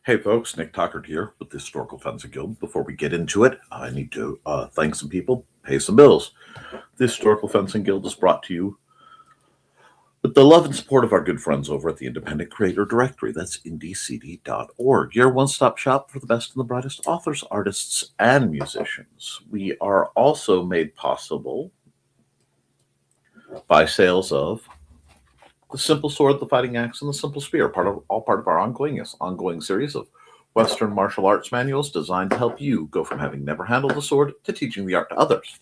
Hey folks, Nick Tockert here with the Historical Fencing Guild. Before we get into it, I need to thank some people, pay some bills. The Historical Fencing Guild is brought to you with the love and support of our good friends over at the Independent Creator Directory. That's IndieCD.org, your one-stop shop for the best and the brightest authors, artists, and musicians. We are also made possible by sales of the Simple Sword, the Fighting Axe, and the Simple Spear, part of our ongoing series of Western martial arts manuals designed to help you go from having never handled a sword to teaching the art to others.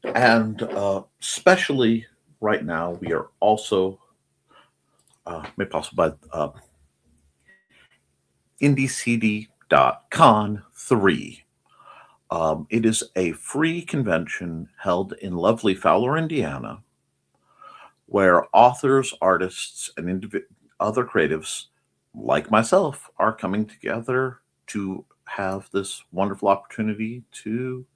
And especially right now, we are also made possible by IndieCD.con3. It is a free convention held in lovely Fowler, Indiana, where authors, artists, and other creatives like myself are coming together to have this wonderful opportunity to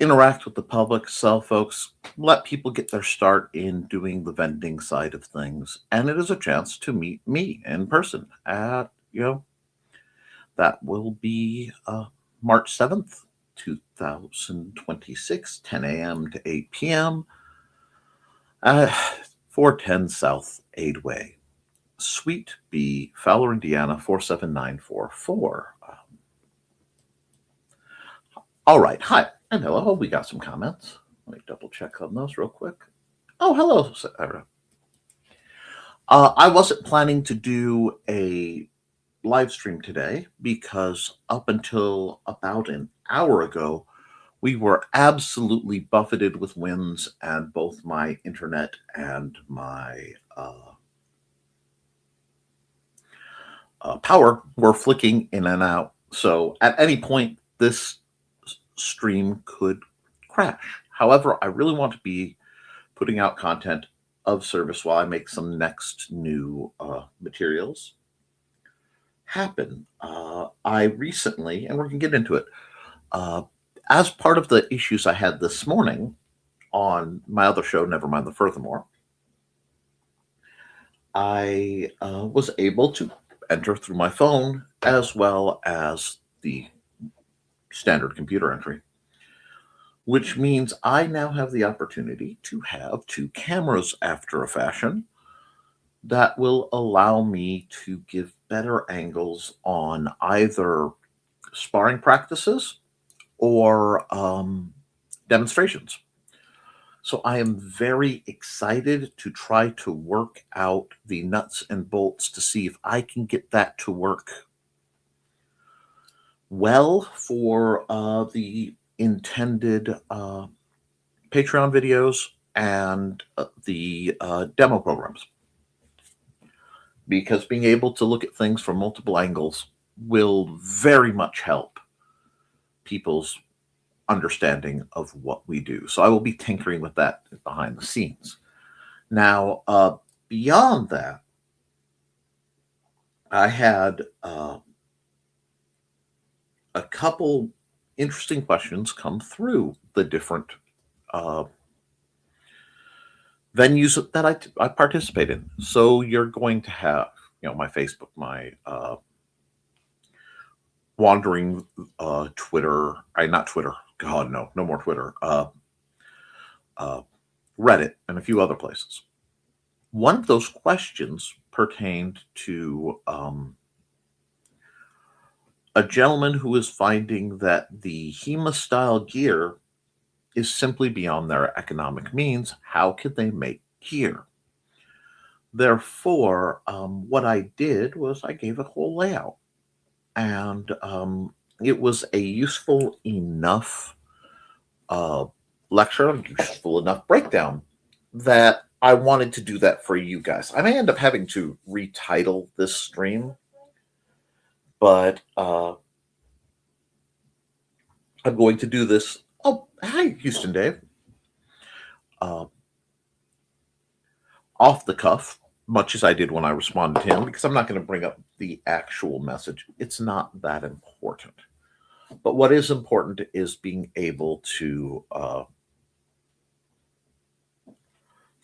interact with the public, sell folks, let people get their start in doing the vending side of things. And it is a chance to meet me in person at, that will be March 7th, 2026, 10 a.m. to 8 p.m. 410 South Aid Way, Suite B, Fowler, Indiana, 47944. All right. Hi and hello. We got some comments. Let me double check on those real quick. Oh, hello, Sarah. I wasn't planning to do a live stream today because up until about an hour ago, we were absolutely buffeted with winds, and both my internet and my power were flicking in and out. So at any point, this stream could crash. However, I really want to be putting out content of service while I make some next new materials happen. I recently, and we're going to get into it, as part of the issues I had this morning on my other show, Never Mind the Furthermore, I was able to enter through my phone as well as the standard computer entry, which means I now have the opportunity to have two cameras after a fashion that will allow me to give better angles on either sparring practices or demonstrations. So I am very excited to try to work out the nuts and bolts to see if I can get that to work well for the intended Patreon videos and the demo programs. Because being able to look at things from multiple angles will very much help people's understanding of what we do. So I will be tinkering with that behind the scenes. Now, beyond that, I had a couple interesting questions come through the different venues that I participate in. So you're going to have, my Facebook, my wandering Twitter, not Twitter, God, no more Twitter, Reddit, and a few other places. One of those questions pertained to a gentleman who is finding that the HEMA-style gear is simply beyond their economic means. How could they make gear? Therefore, what I did was I gave a whole layout. And it was a useful enough lecture, useful enough breakdown that I wanted to do that for you guys. I may end up having to retitle this stream, but I'm going to do this. Oh, hi, Houston Dave. Off the cuff, much as I did when I responded to him, because I'm not going to bring up the actual message. It's not that important. But what is important is being able to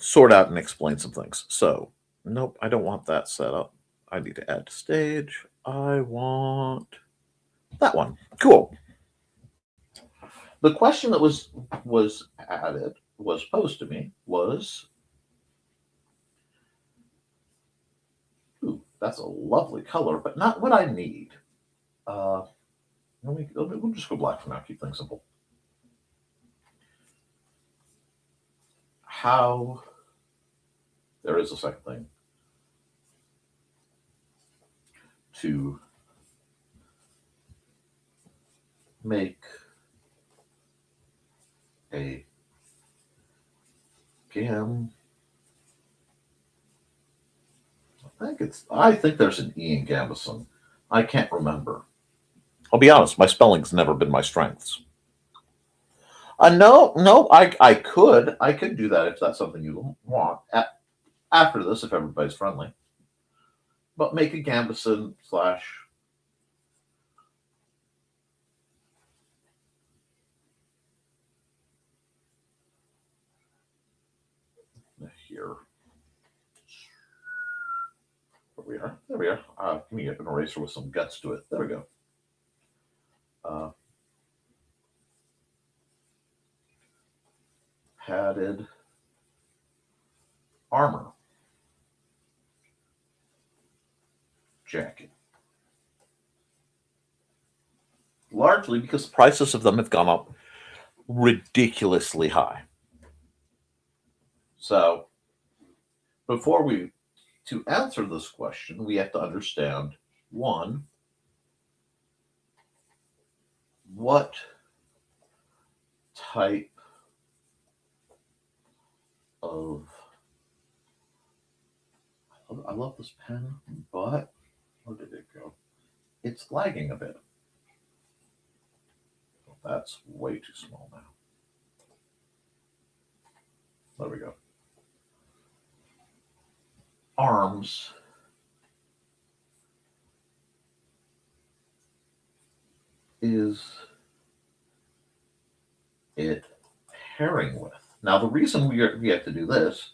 sort out and explain some things. So, nope, I don't want that set up. I need to add to stage. I want that one. Cool. The question that was posed to me was, ooh, that's a lovely color, but not what I need. We'll just go black for now. Keep things simple. How? There is a second thing to make a gam. I think there's an E in Gambison. I can't remember. I'll be honest, my spelling's never been my strengths. No, I could do that if that's something you want after this, if everybody's friendly. But make a Gambison / here. There we are. Give me an eraser with some guts to it. There we go. Padded armor jacket. Largely because the prices of them have gone up ridiculously high. So, to answer this question, we have to understand, one, what type of, I love this pen, but where did it go? It's lagging a bit. That's way too small now. There we go. Arms is it pairing with? Now, the reason we have to do this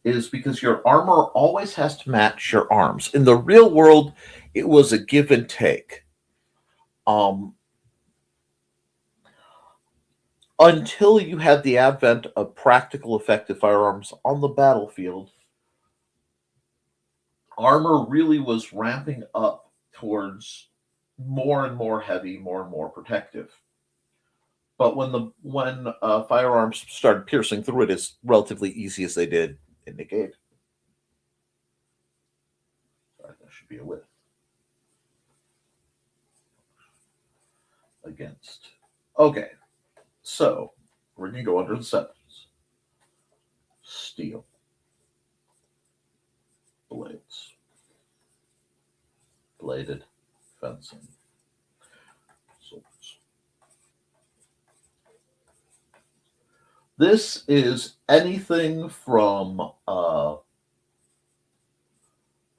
is because your armor always has to match your arms. In the real world, it was a give and take. Until you had the advent of practical, effective firearms on the battlefield, armor really was ramping up towards more and more heavy, more and more protective. But when firearms started piercing through it as relatively easy as they did, it negated. Sorry, that should be a width. Against. Okay, so we're going to go under the settings. Steel. Blades. Bladed fencing. Swords. This is anything from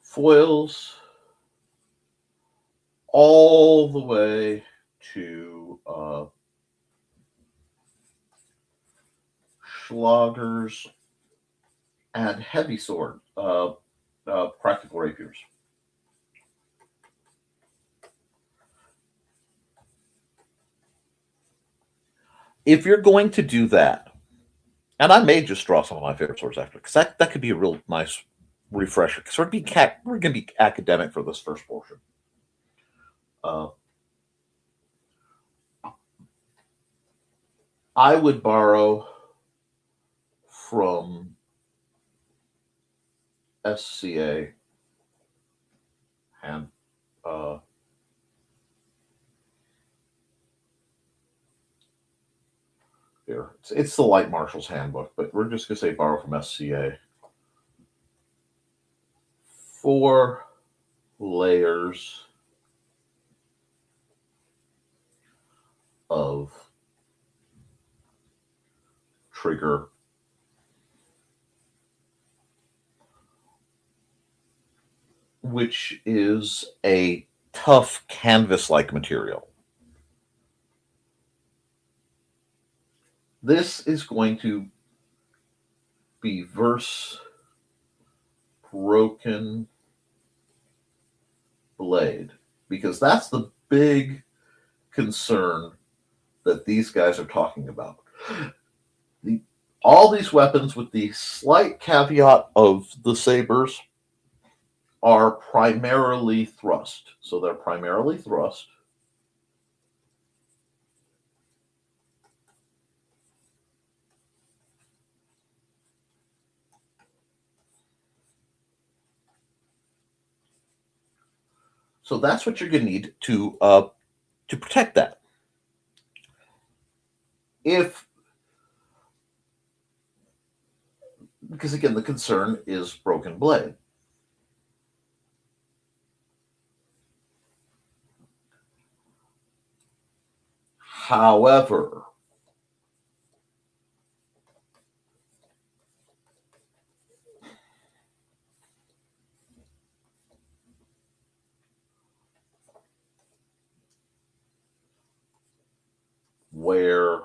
foils all the way to schlagers and heavy sword, practical rapiers. If you're going to do that, and I may just draw some of my favorite swords after, because that could be a real nice refresher. Because we're going to be academic for this first portion. I would borrow from SCA and here. It's the Light Marshal's Handbook, but we're just going to say borrow from SCA. 4 layers of trigger, which is a tough canvas-like material. This is going to reverse broken blade, because that's the big concern that these guys are talking about. All these weapons, with the slight caveat of the sabers, are primarily thrust. So they're primarily thrust. So that's what you're going to need to protect that. Because again, the concern is broken blade. However, wear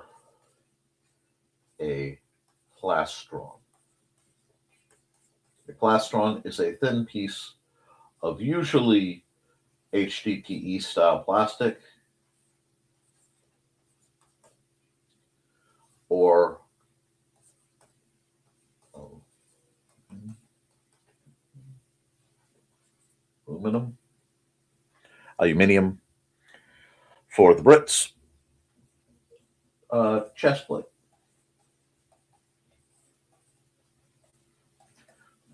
a plastron. A plastron is a thin piece of usually HDPE style plastic or aluminium for the Brits, chest plate.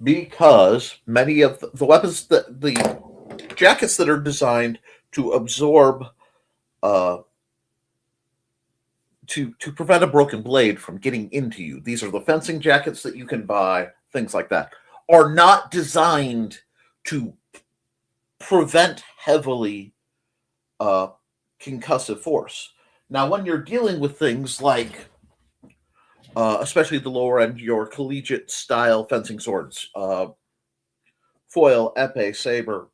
Because many of the weapons, the jackets that are designed to absorb, to prevent a broken blade from getting into you, these are the fencing jackets that you can buy, things like that, are not designed to prevent heavily concussive force. Now, when you're dealing with things like, especially the lower end, your collegiate style fencing swords, foil, epee, saber,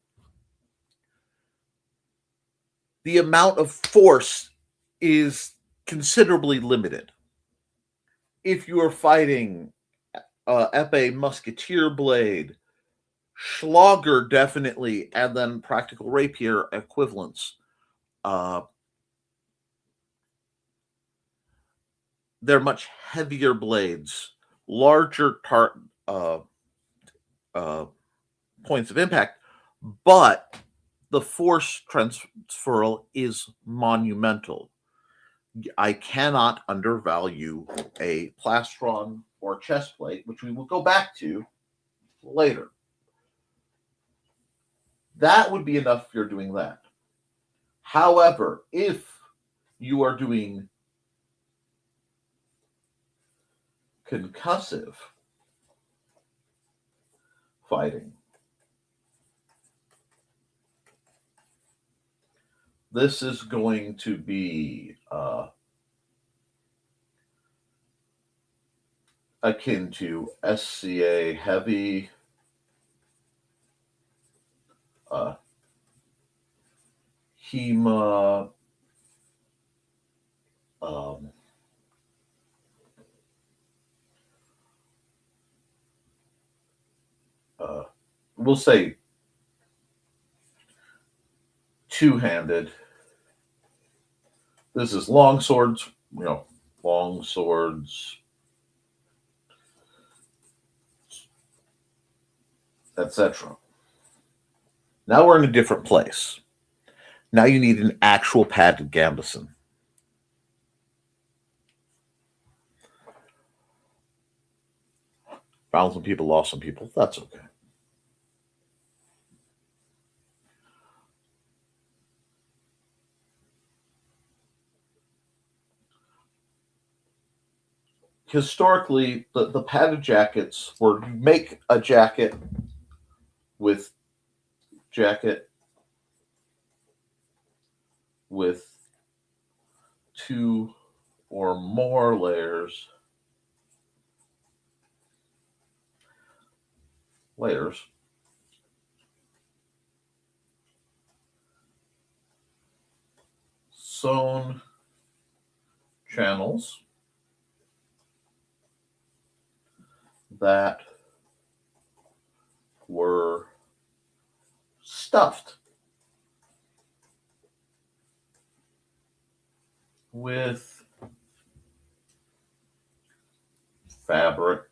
the amount of force is considerably limited. If you are fighting epee, musketeer blade, Schlager definitely, and then practical rapier equivalents, they're much heavier blades, larger points of impact, but the force transferal is monumental. I cannot undervalue a plastron or chest plate, which we will go back to later. That would be enough if you're doing that. However, if you are doing concussive fighting, this is going to be akin to SCA heavy, HEMA, we'll say two-handed. This is long swords, long swords, etc. Now we're in a different place. Now you need an actual padded gambeson. Found some people, lost some people. That's okay. Historically, the padded jackets were, you make a jacket with two or more layers, sewn channels, that were stuffed with fabric,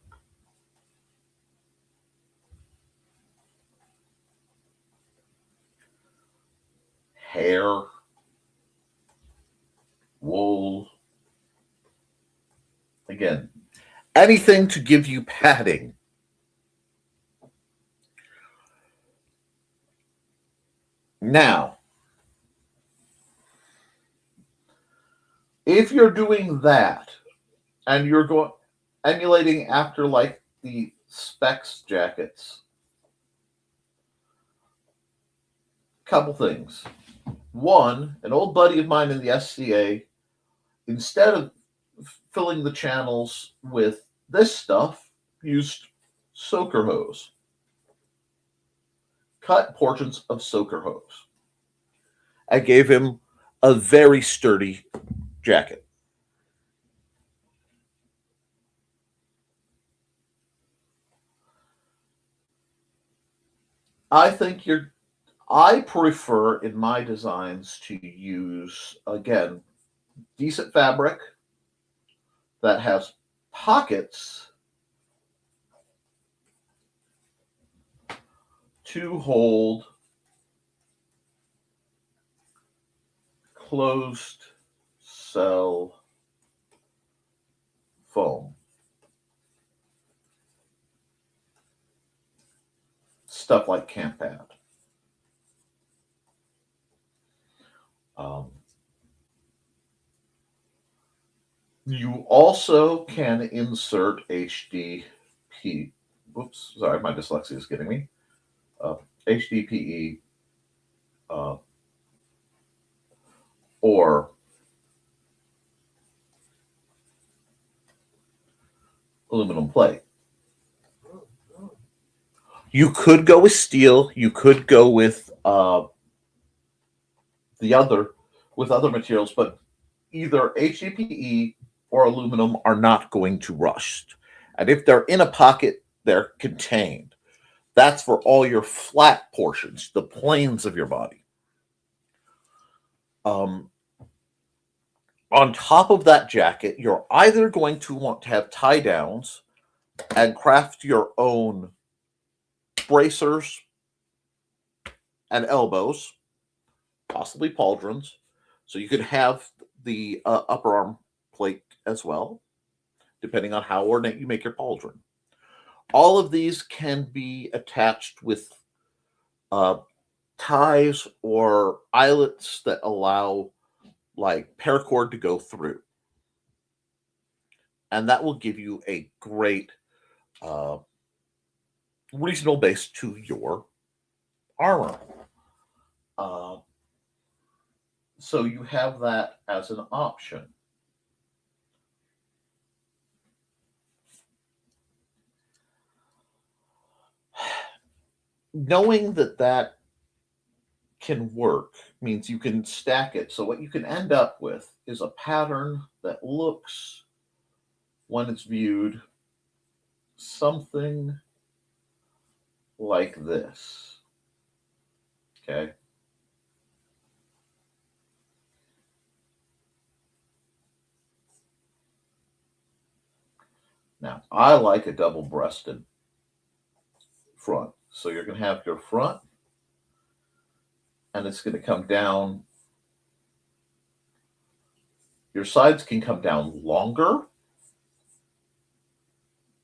hair, wool. Again, anything to give you padding. Now, if you're doing that and you're going emulating after like the specs jackets, couple things. One, an old buddy of mine in the SCA, instead of filling the channels with this stuff, used soaker hose. Cut portions of soaker hose. I gave him a very sturdy jacket. I prefer in my designs to use, again, decent fabric that has pockets to hold closed cell foam. Stuff like Camp Pad. You also can insert HDP. Oops, sorry, my dyslexia is getting me. HDPE or aluminum plate. You could go with steel. You could go with other materials, but either HDPE or aluminum are not going to rust. And if they're in a pocket, they're contained. That's for all your flat portions, the planes of your body. On top of that jacket, you're either going to want to have tie downs and craft your own bracers and elbows, possibly pauldrons, so you could have the upper arm plate as well, depending on how ornate you make your pauldron. All of these can be attached with ties or eyelets that allow like paracord to go through. And that will give you a great reasonable base to your armor. So you have that as an option. Knowing that that can work means you can stack it. So what you can end up with is a pattern that looks, when it's viewed, something like this. Okay. Now, I like a double-breasted front. So you're going to have your front, and it's going to come down. Your sides can come down longer,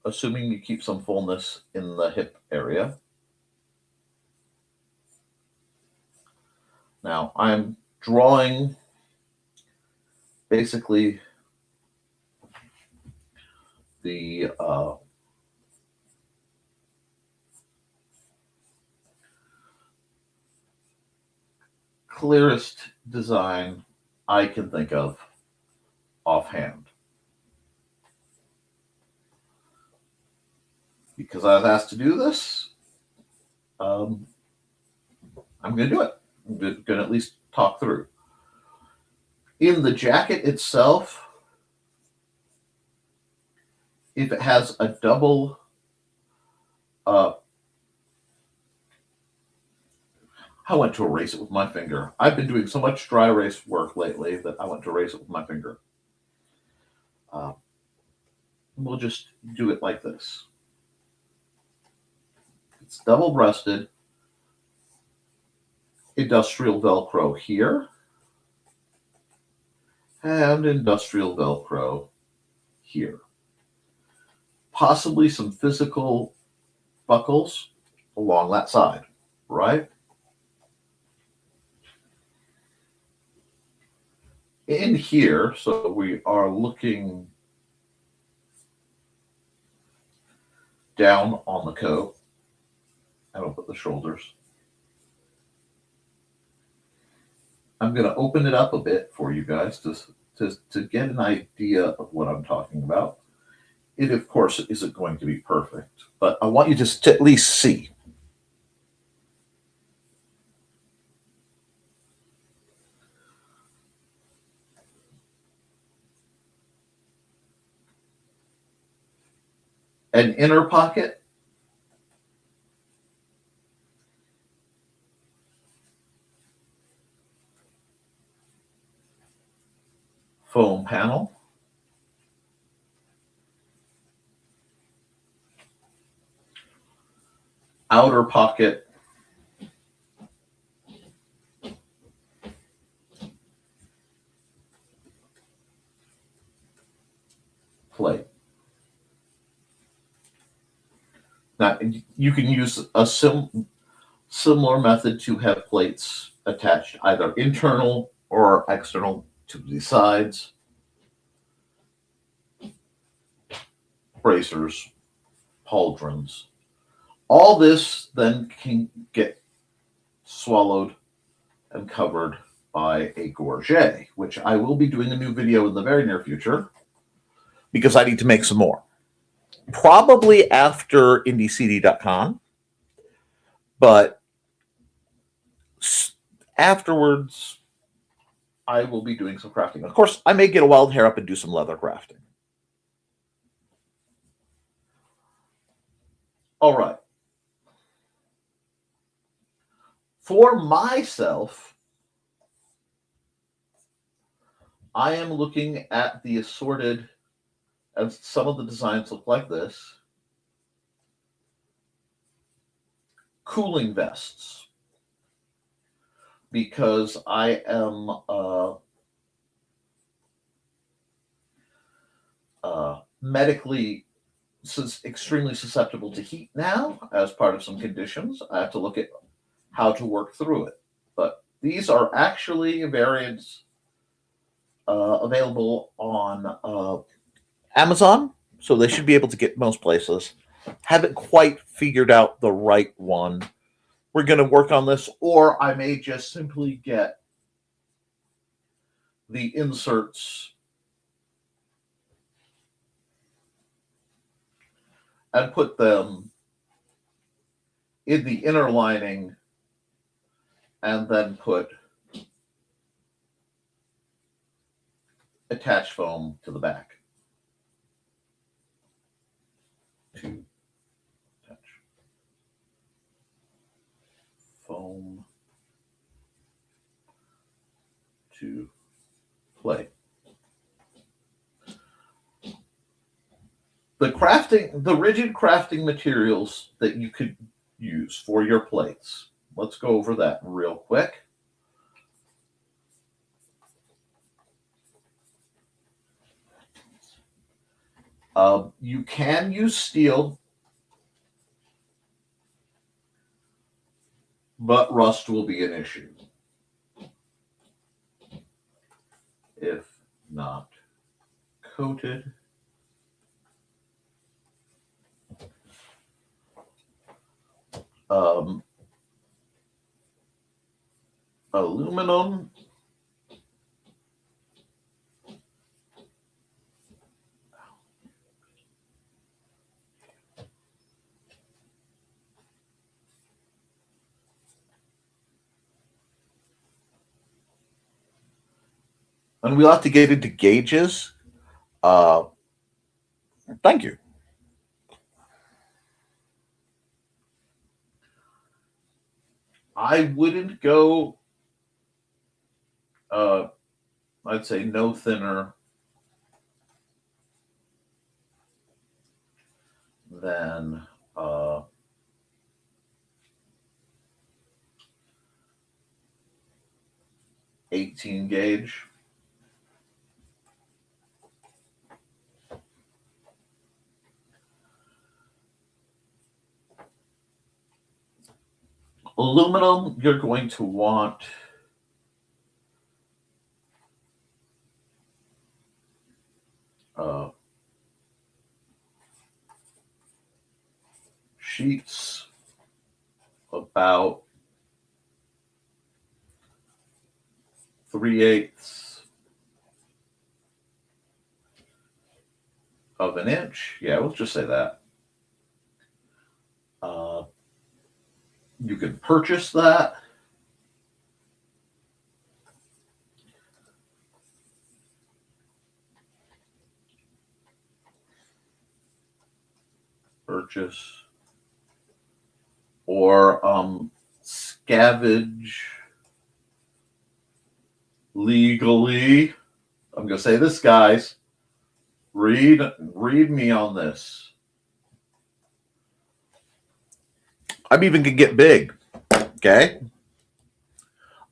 assuming you keep some fullness in the hip area. Now, I'm drawing basically the clearest design I can think of offhand. Because I was asked to do this, I'm going to do it. I'm going to at least talk through. In the jacket itself, if it has a double I went to erase it with my finger. I've been doing so much dry erase work lately that I went to erase it with my finger. We'll just do it like this. It's double-breasted industrial Velcro here and industrial Velcro here. Possibly some physical buckles along that side, right? In here, so we are looking down on the coat. I don't put the shoulders. I'm going to open it up a bit for you guys to get an idea of what I'm talking about. It, of course, isn't going to be perfect, but I want you just to at least see. An inner pocket. Foam panel. Outer pocket. Plate. Now, you can use a similar method to have plates attached either internal or external to the sides. Bracers, pauldrons. All this then can get swallowed and covered by a gorget, which I will be doing a new video in the very near future because I need to make some more. Probably after IndieCD.com, but afterwards I will be doing some crafting. Of course, I may get a wild hair up and do some leather crafting. All right. For myself, I am looking at the assorted, and some of the designs look like this, cooling vests, because I am medically extremely susceptible to heat now as part of some conditions. I have to look at how to work through it. But these are actually variants available on Amazon, so they should be able to get most places. Haven't quite figured out the right one. We're going to work on this, or I may just simply get the inserts and put them in the inner lining and then put attached foam to the back. To attach foam to plate. The rigid crafting materials that you could use for your plates. Let's go over that real quick. You can use steel, but rust will be an issue if not coated. Aluminum. And we'll have to get into gauges. Thank you. I wouldn't go, I'd say no thinner than 18 gauge. Aluminum, you're going to want sheets about 3/8 of an inch. Yeah, let's just say that. You can purchase that. Purchase or scavenge legally. I'm going to say this, guys. Read me on this. I'm even going to get big. Okay?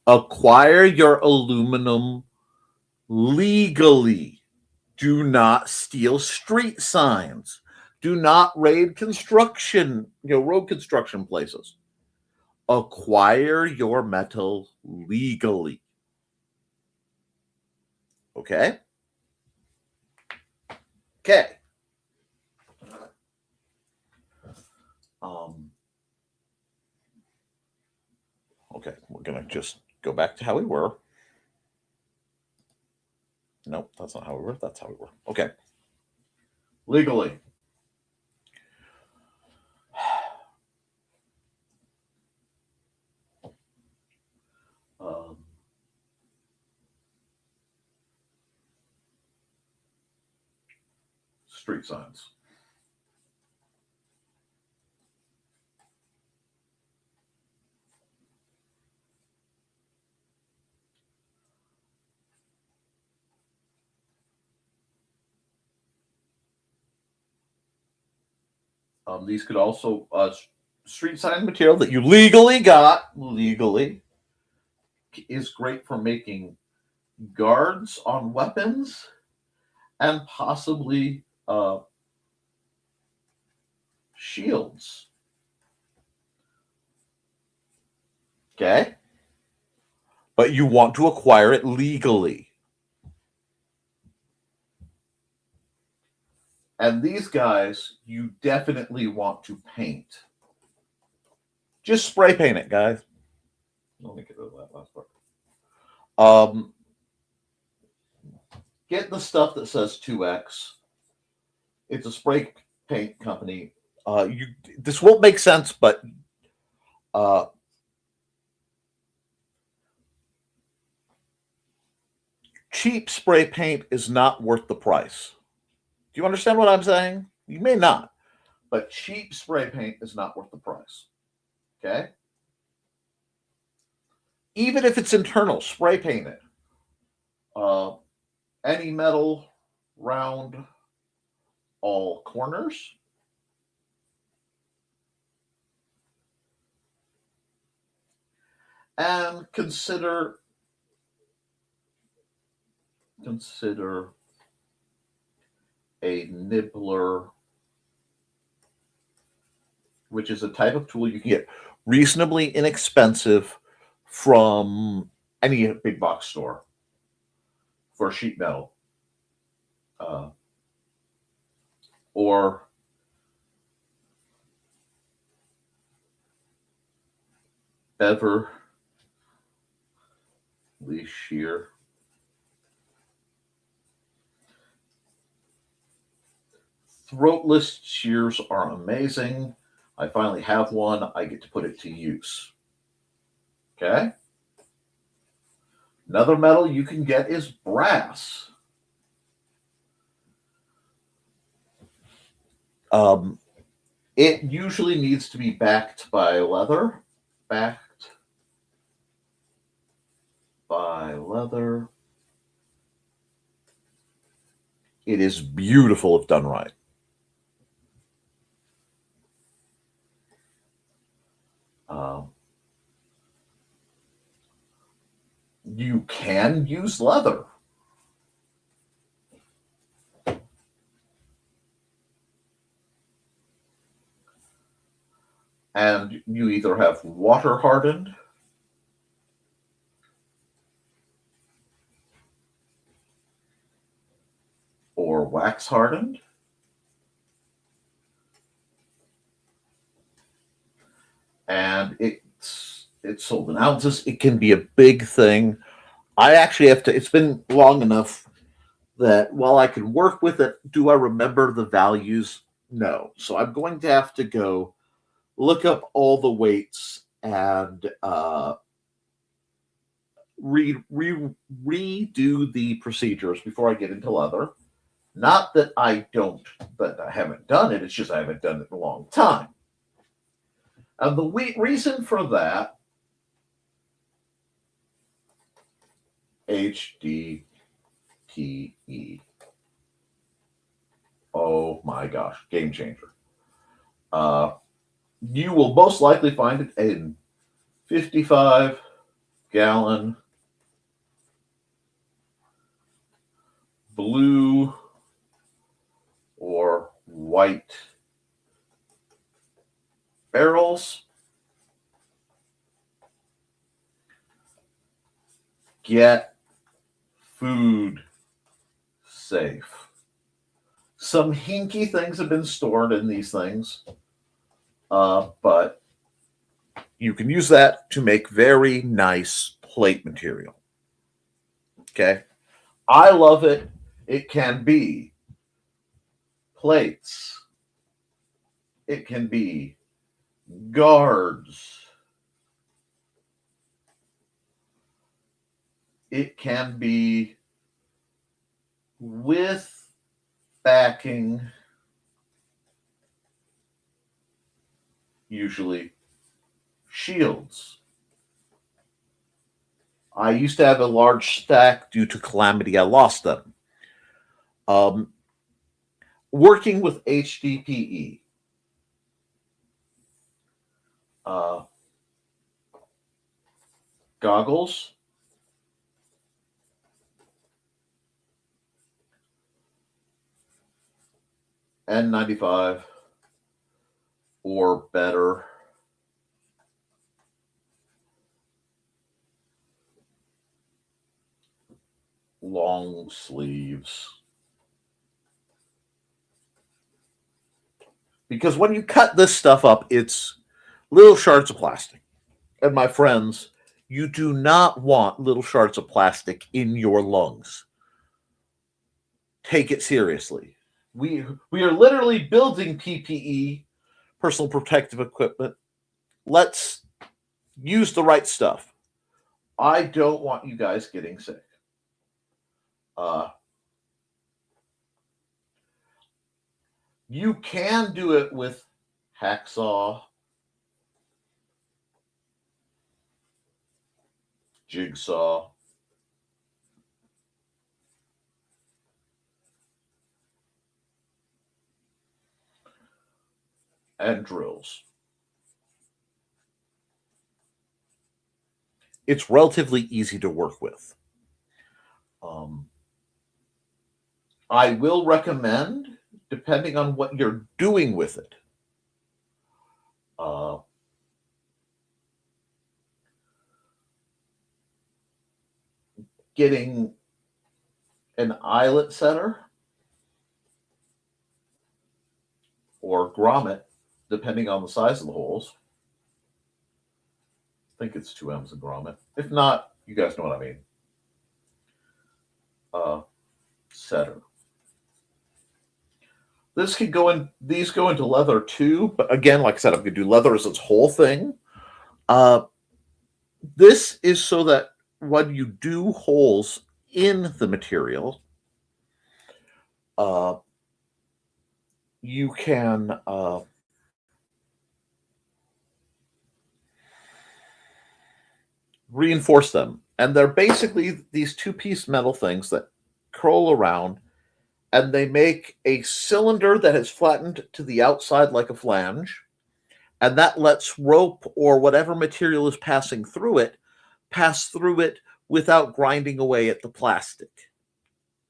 Acquire your aluminum legally. Do not steal street signs. Do not raid road construction places. Acquire your metal legally. Okay? Okay. Okay, we're going to just go back to how we were. Nope, that's not how we were. That's how we were. Okay. Legally. Street signs. These could also street sign material that you legally got is great for making guards on weapons and possibly shields. Okay? But you want to acquire it legally. And these guys, you definitely want to paint. Just spray paint it, guys. Let me get rid of that last part. Get the stuff that says 2X. It's a spray paint company. This won't make sense, but cheap spray paint is not worth the price. Do you understand what I'm saying? You may not, but cheap spray paint is not worth the price. Okay? Even if it's internal, spray paint it. Any metal, round, all corners. And consider a nibbler, which is a type of tool you can get reasonably inexpensive from any big box store for sheet metal. Or Beverly shear. Throatless shears are amazing. I finally have one. I get to put it to use. Okay? Another metal you can get is brass. It usually needs to be backed by leather. Backed by leather. It is beautiful if done right. You can use leather. And you either have water hardened or wax hardened. And it's sold in ounces. It can be a big thing. I actually have to, it's been long enough that while I can work with it, do I remember the values? No. So I'm going to have to go look up all the weights and redo the procedures before I get into leather. Not that I haven't done it, it's just I haven't done it in a long time. And the reason for that, HDPE. Oh my gosh, game changer. You will most likely find it in 55-gallon blue or white barrels. Get food safe. Some hinky things have been stored in these things, but you can use that to make very nice plate material. Okay. I love it. It can be plates. It can be guards. It can be with backing, usually shields. I used to have a large stack. Due to calamity, I lost them. Working with HDPE, goggles, N95 or better. Long sleeves. Because when you cut this stuff up, it's little shards of plastic. And my friends, you do not want little shards of plastic in your lungs. Take it seriously. We are literally building PPE, personal protective equipment. Let's use the right stuff. I don't want you guys getting sick. You can do it with hacksaw, jigsaw, and drills. It's relatively easy to work with. I will recommend, depending on what you're doing with it, getting an eyelet setter or grommet, depending on the size of the holes. I think it's 2 M's of grommet. If not, you guys know what I mean. Setter. This could go in. These go into leather too, but again, like I said, I'm going to do leather as its whole thing. This is so that when you do holes in the material, you can reinforce them And they're basically these two-piece metal things that curl around, and they make a cylinder that is flattened to the outside like a flange, and that lets rope or whatever material is passing through it pass through it without grinding away at the plastic.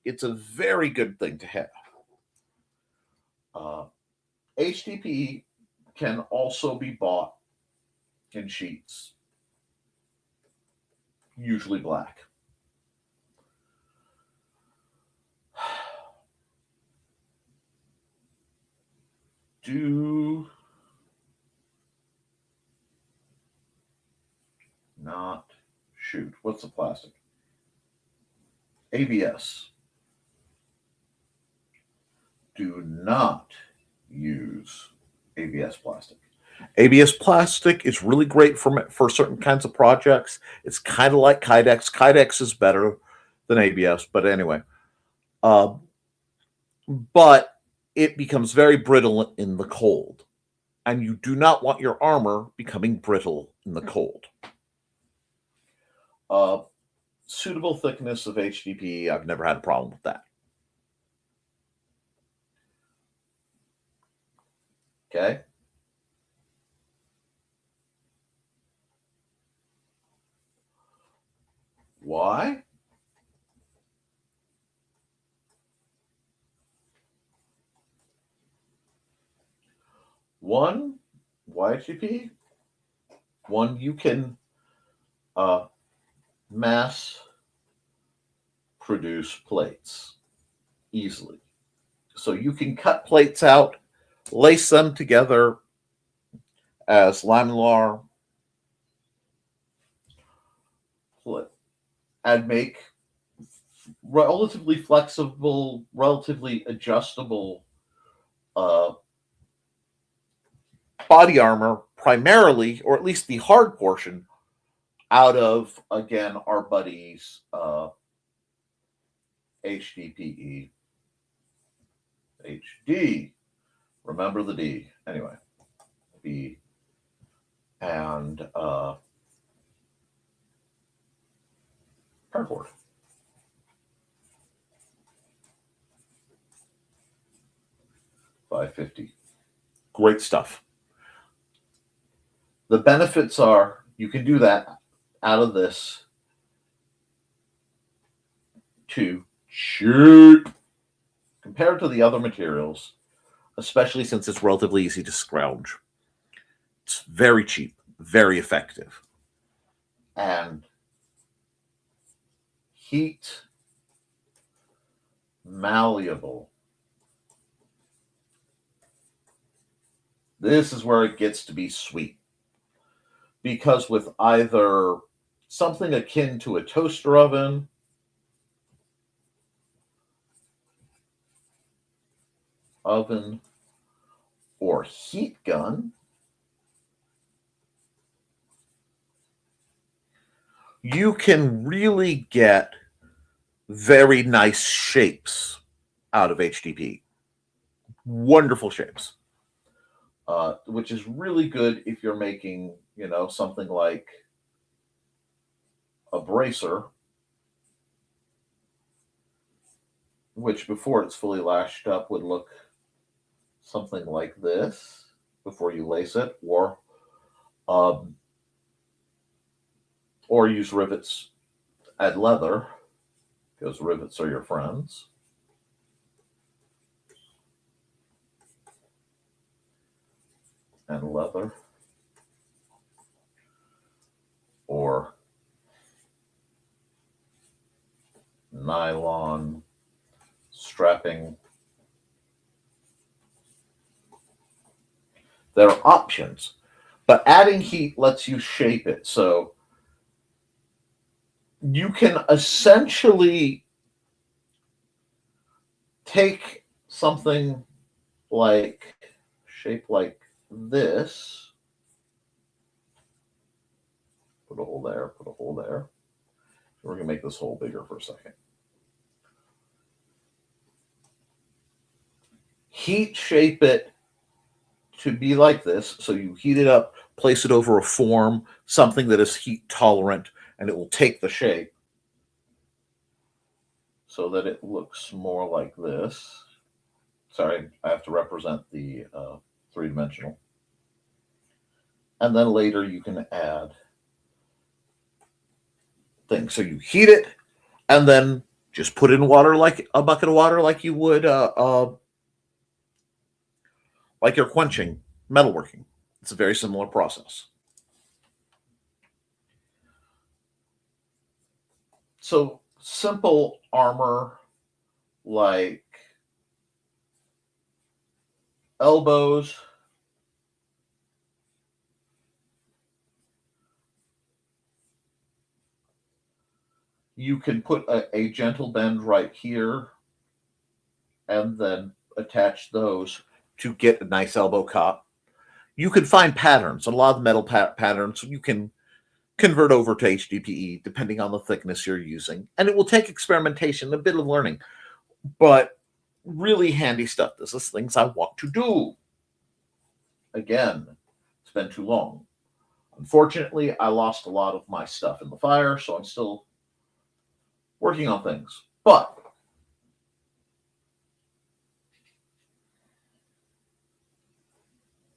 It's a very good thing to have. HDPE can also be bought in sheets, usually black. Do not shoot. What's the plastic? ABS. Do not use ABS plastic. ABS plastic is really great for certain kinds of projects. It's kind of like Kydex. Kydex is better than ABS, but anyway. But it becomes very brittle in the cold, and you do not want your armor becoming brittle in the cold. Suitable thickness of HDPE, I've never had a problem with that. Okay. Why? One, why HDPE? One, you can mass produce plates easily. So you can cut plates out, lace them together as lamellar, and make relatively flexible, relatively adjustable body armor, primarily, or at least the hard portion, out of, again, our buddies HDPE. HD. Remember the D. Anyway. B. And cardboard. $5.50. Great stuff. The benefits are you can do that out of this to cheap compared to the other materials, especially since it's relatively easy to scrounge. It's very cheap, very effective, and heat malleable. This is where it gets to be sweet. Because with either something akin to a toaster oven or heat gun, you can really get very nice shapes out of HDPE. Wonderful shapes. Which is really good if you're making, something like a bracer, which before it's fully lashed up would look something like this before you lace it, or use rivets and leather, because rivets are your friends. And leather, or nylon strapping. There are options, but adding heat lets you shape it. So you can essentially take something shaped like this, put a hole there, put a hole there. We're going to make this hole bigger for a second. Heat shape it to be like this. So you heat it up, place it over a form, something that is heat tolerant, and it will take the shape so that it looks more like this. Sorry, I have to represent the three-dimensional. And then later you can add things. So you heat it, and then just put in water, like a bucket of water, like you would like you're quenching metalworking. It's a very similar process. So simple armor like elbows, you can put a gentle bend right here and then attach those to get a nice elbow cup. You can find patterns. A lot of the metal patterns you can convert over to HDPE depending on the thickness you're using. And it will take experimentation, a bit of learning, but really handy stuff. This is things I want to do. Again, it's been too long. Unfortunately, I lost a lot of my stuff in the fire, so I'm still working on things. But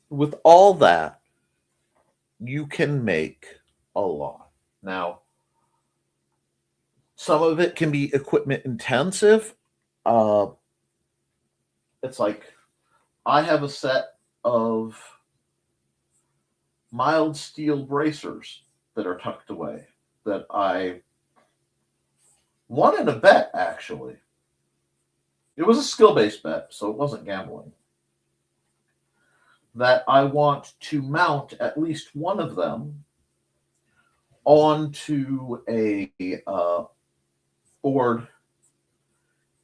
with all that, you can make a lot. Now, some of it can be equipment intensive. It's like I have a set of mild steel bracers that are tucked away that I won in a bet, actually. It was a skill-based bet, so it wasn't gambling. That I want to mount at least one of them onto a board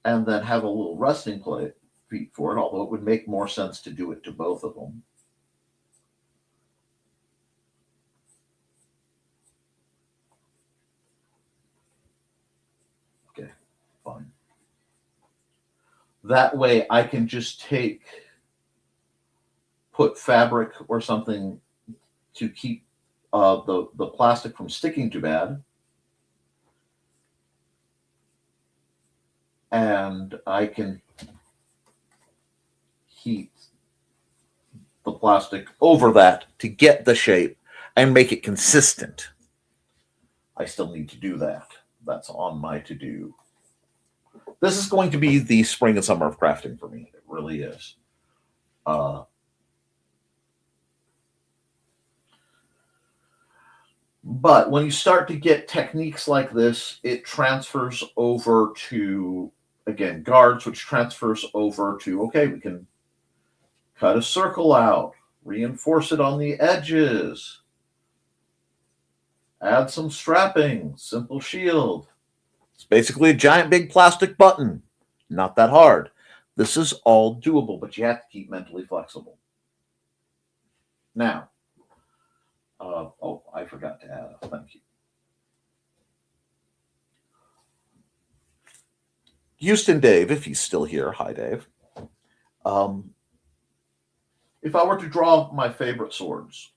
and then have a little resting feet for it, although it would make more sense to do it to both of them. Okay, fine. That way I can just put fabric or something to keep the plastic from sticking too bad. And I can heat the plastic over that to get the shape and make it consistent. I still need to do that. That's on my to-do. This is going to be the spring and summer of crafting for me. It really is. But when you start to get techniques like this, it transfers over to, again, guards, which transfers over to, okay, we can cut a circle out, reinforce it on the edges, add some strapping, simple shield. It's basically a giant big plastic button. Not that hard. This is all doable, but you have to keep mentally flexible. Now, oh, I forgot to add a thank you. Houston Dave, if he's still here. Hi, Dave. If I were to draw my favorite swords,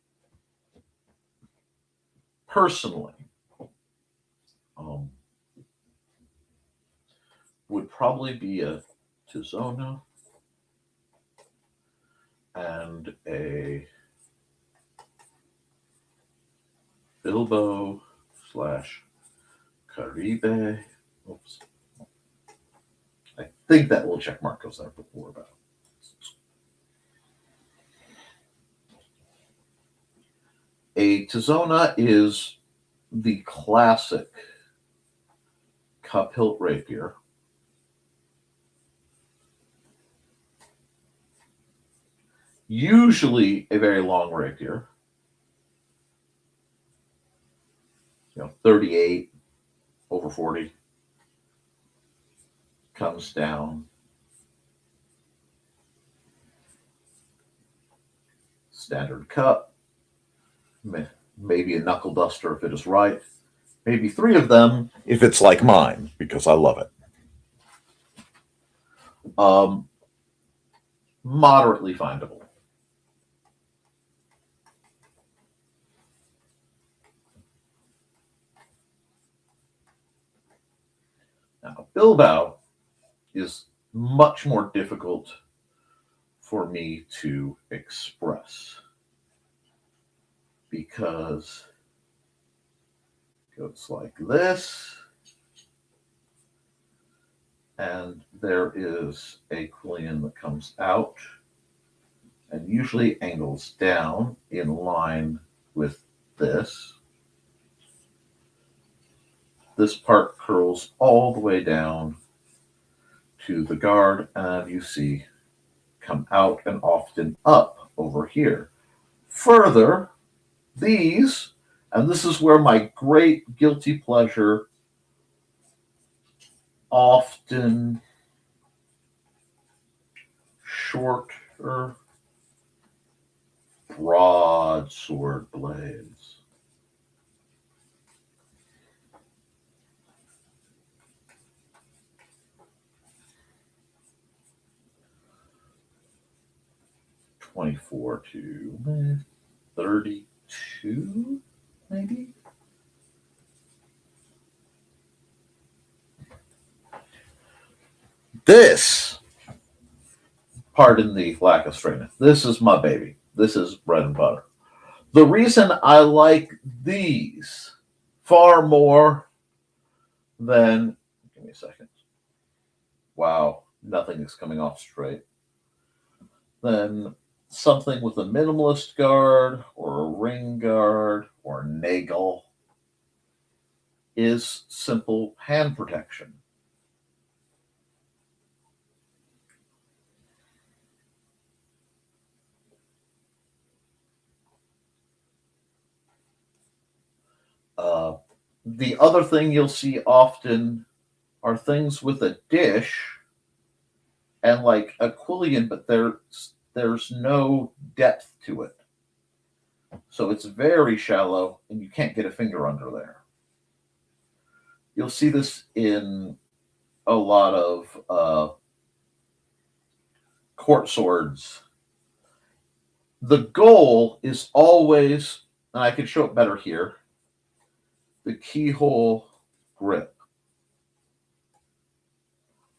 personally, would probably be a Tizona and a Bilbo / Caribe. Oops. I think that little check mark goes there before about. A Tizona is the classic cup hilt rapier. Usually a very long rapier. 38 over 40 comes down. Standard cup. Maybe a knuckle duster if it is right. Maybe 3 of them if it's like mine, because I love it. Moderately findable. Bilbao is much more difficult for me to express because it goes like this, and there is a quillion that comes out and usually angles down in line with this. This part curls all the way down to the guard, and you see come out and often up over here. Further, these, and this is where my great guilty pleasure often shorter broadsword blades. $24 to $32, maybe. This, pardon the lack of straightness, this is my baby. This is bread and butter. The reason I like these far more than, give me a second. Wow, nothing is coming off straight. Than something with a minimalist guard or a ring guard or a nagel is simple hand protection. The other thing you'll see often are things with a dish and like a quillion, but there's no depth to it. So it's very shallow and you can't get a finger under there. You'll see this in a lot of court swords. The goal is always, and I can show it better here, the keyhole grip.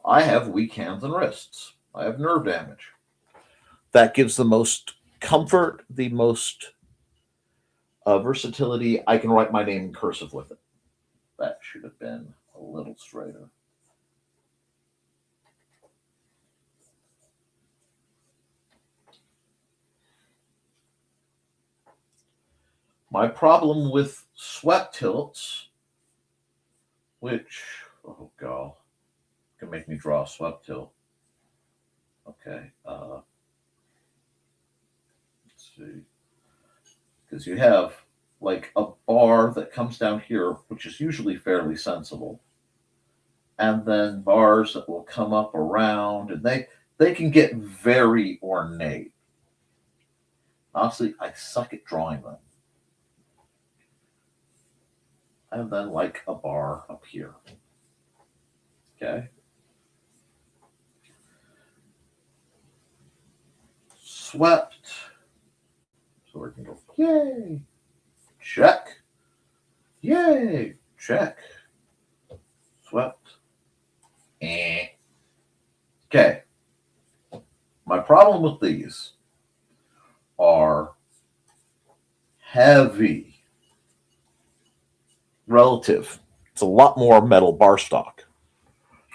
I have weak hands and wrists. I have nerve damage. That gives the most comfort, the most versatility. I can write my name in cursive with it. That should have been a little straighter. My problem with swept tilts, which, oh god, can make me draw a swept tilt. Okay, let's see. Because you have like a bar that comes down here, which is usually fairly sensible, and then bars that will come up around, and they can get very ornate. Honestly, I suck at drawing them. And then like a bar up here. Okay. Swept. So we're going to go, yay. Check. Yay. Check. Swept. Okay. My problem with these are heavy. Relative. It's a lot more metal bar stock.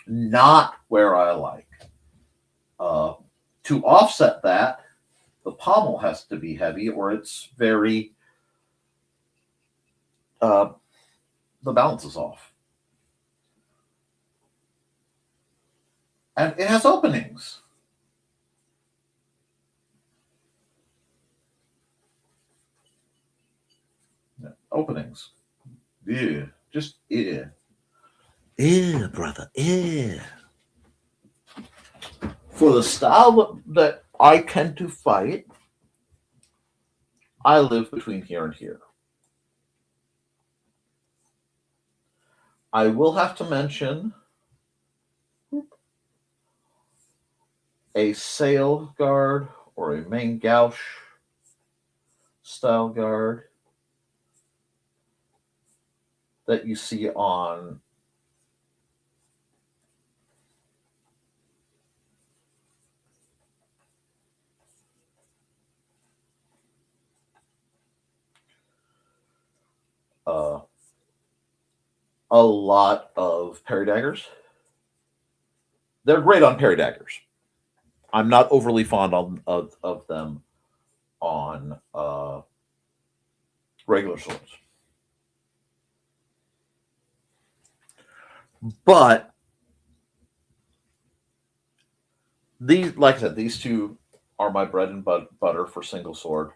Not where I like. To offset that, the pommel has to be heavy or it's very, the balance is off. And it has openings. Openings. Yeah, just yeah. Yeah, brother, yeah. For the style that I tend to fight, I live between here and here. I will have to mention a sail guard or a main gouge style guard that you see on a lot of parry daggers. They're great on parry daggers. I'm not overly fond of them on regular swords. But these, like I said, these two are my bread and butter for single sword.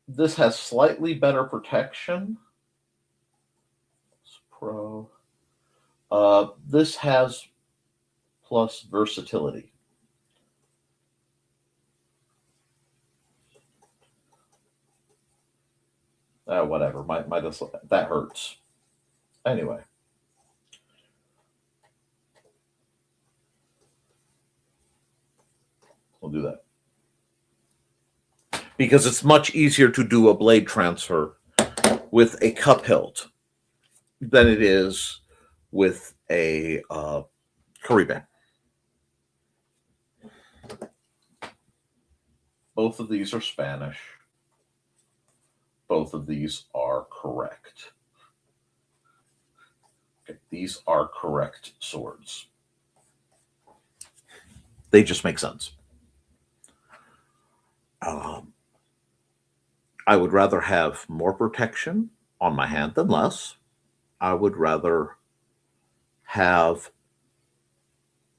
This has slightly better protection. It's pro. This has plus versatility. Whatever. That hurts. Anyway. We'll do that. Because it's much easier to do a blade transfer with a cup hilt than it is with a Koepp. Both of these are Spanish. Both of these are correct. Okay, these are correct swords. They just make sense. I would rather have more protection on my hand than less. I would rather have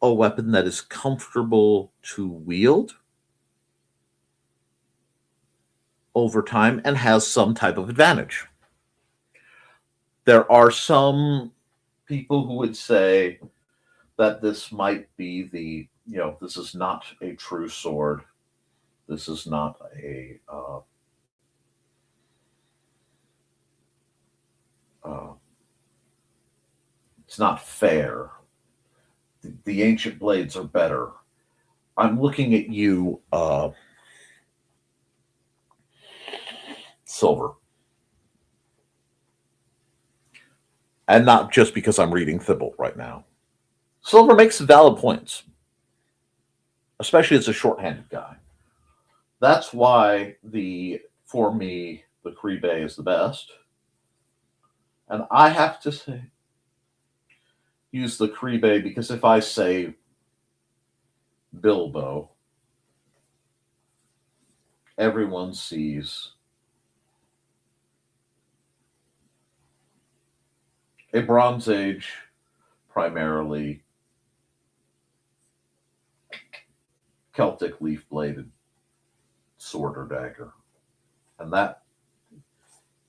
a weapon that is comfortable to wield over time and has some type of advantage. There are some people who would say that this might be this is not a true sword. This is not a it's not fair. The ancient blades are better. I'm looking at you, Silver. And not just because I'm reading Thibault right now. Silver makes valid points, especially as a short-handed guy. That's why for me, the Koepp is the best. And I have to use the Koepp because if I say Bilbo, everyone sees a Bronze Age, primarily Celtic leaf-bladed sword or dagger. And that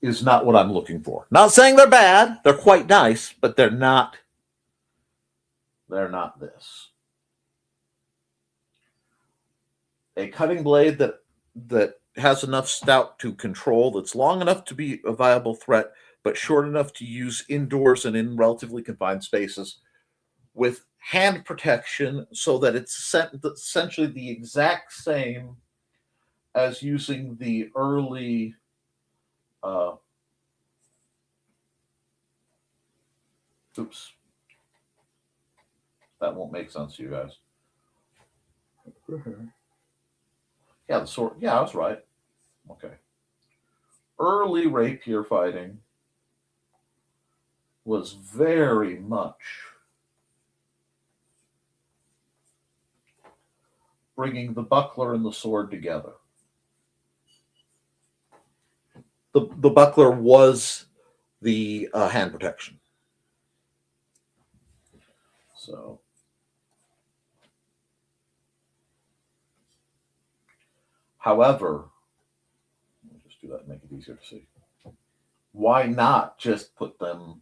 is not what I'm looking for. Not saying they're bad. They're quite nice, but they're not this. A cutting blade that has enough stout to control, that's long enough to be a viable threat, but short enough to use indoors and in relatively confined spaces, with hand protection so that it's essentially the exact same as using the early oops. That won't make sense to you guys. Yeah, the sword. Yeah, I was right. Okay. Early rapier fighting was very much bringing the buckler and the sword together. The buckler was the hand protection. So, however, let me just do that and make it easier to see. Why not just put them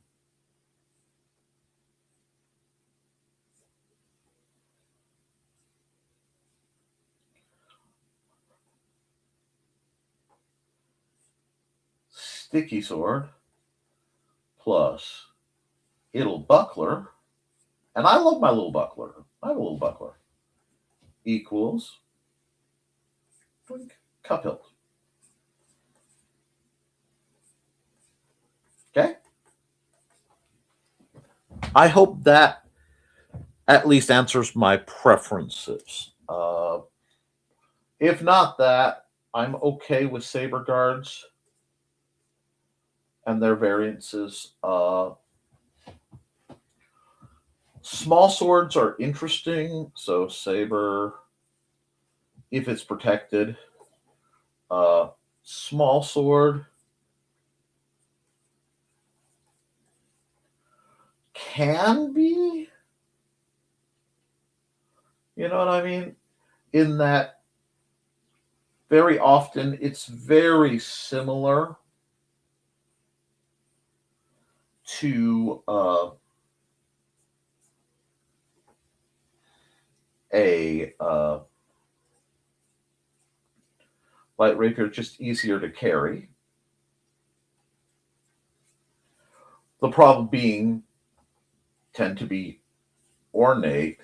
sticky sword plus little buckler, and I love my little buckler. I have a little buckler. Equals cup hilt. Okay? I hope that at least answers my preferences. If not that, I'm okay with saber guards. and their variances. Small swords are interesting. So saber, if it's protected, small sword can be, you know what I mean? In that very often it's very similar to a light rapier, just easier to carry. The problem being, tend to be ornate.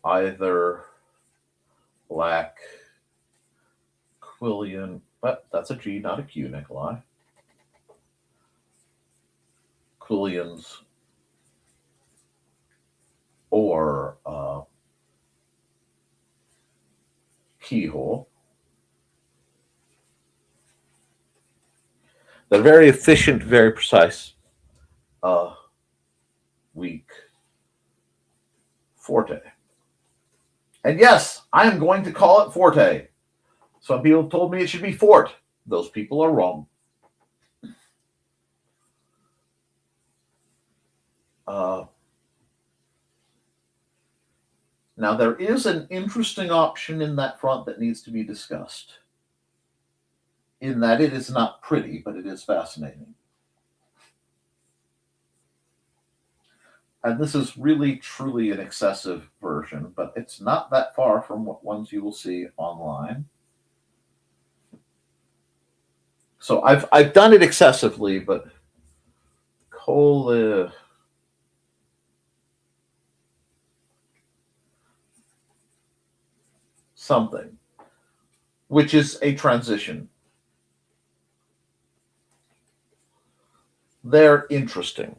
Either black quillion, but that's a G, not a Q, Nikolai. Quillions or keyhole. They're very efficient, very precise. Weak forte. And yes, I am going to call it forte. Some people told me it should be fort. Those people are wrong. Now, there is an interesting option in that front that needs to be discussed, in that it is not pretty, but it is fascinating. And this is really, truly an excessive version, but it's not that far from what ones you will see online. So I've done it excessively, but Koepp something, which is a transition. They're interesting.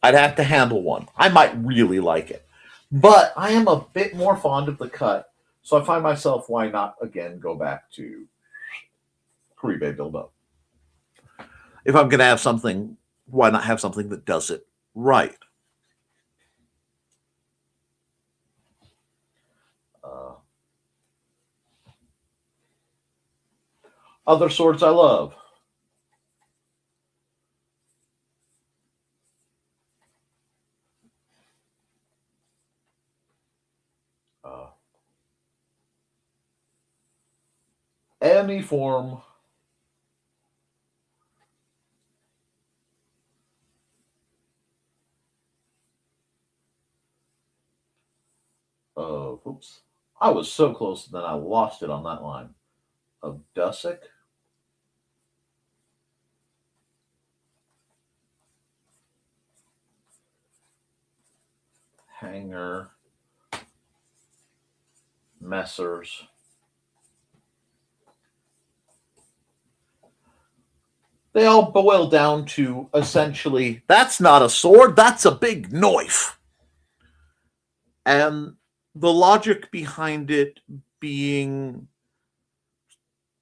I'd have to handle one. I might really like it. But I am a bit more fond of the cut, so I find myself, why not, again, go back to Koepp build-up. If I'm going to have something, why not have something that does it right? Other swords I love. Any form of, oops, I was so close and then I lost it on that line, of Dusick. Hanger, Messers. They all boil down to essentially, that's not a sword, that's a big knife. And the logic behind it being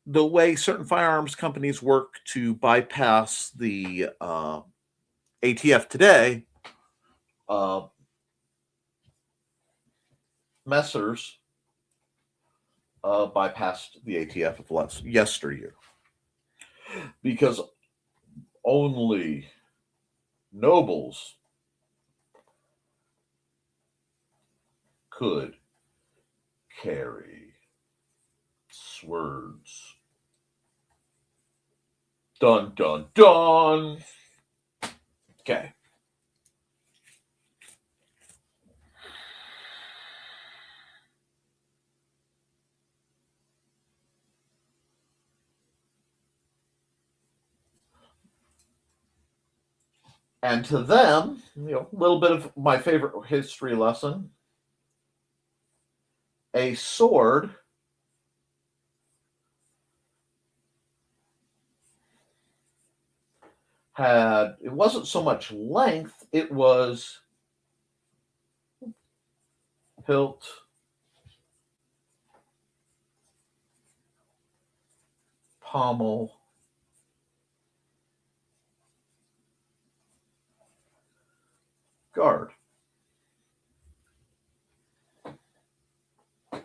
the way certain firearms companies work to bypass the ATF today, Messers bypassed the ATF of yesteryear, because only nobles could carry swords. Dun, dun, dun. Okay. And to them, a little bit of my favorite history lesson. A sword it wasn't so much length, it was hilt, pommel guard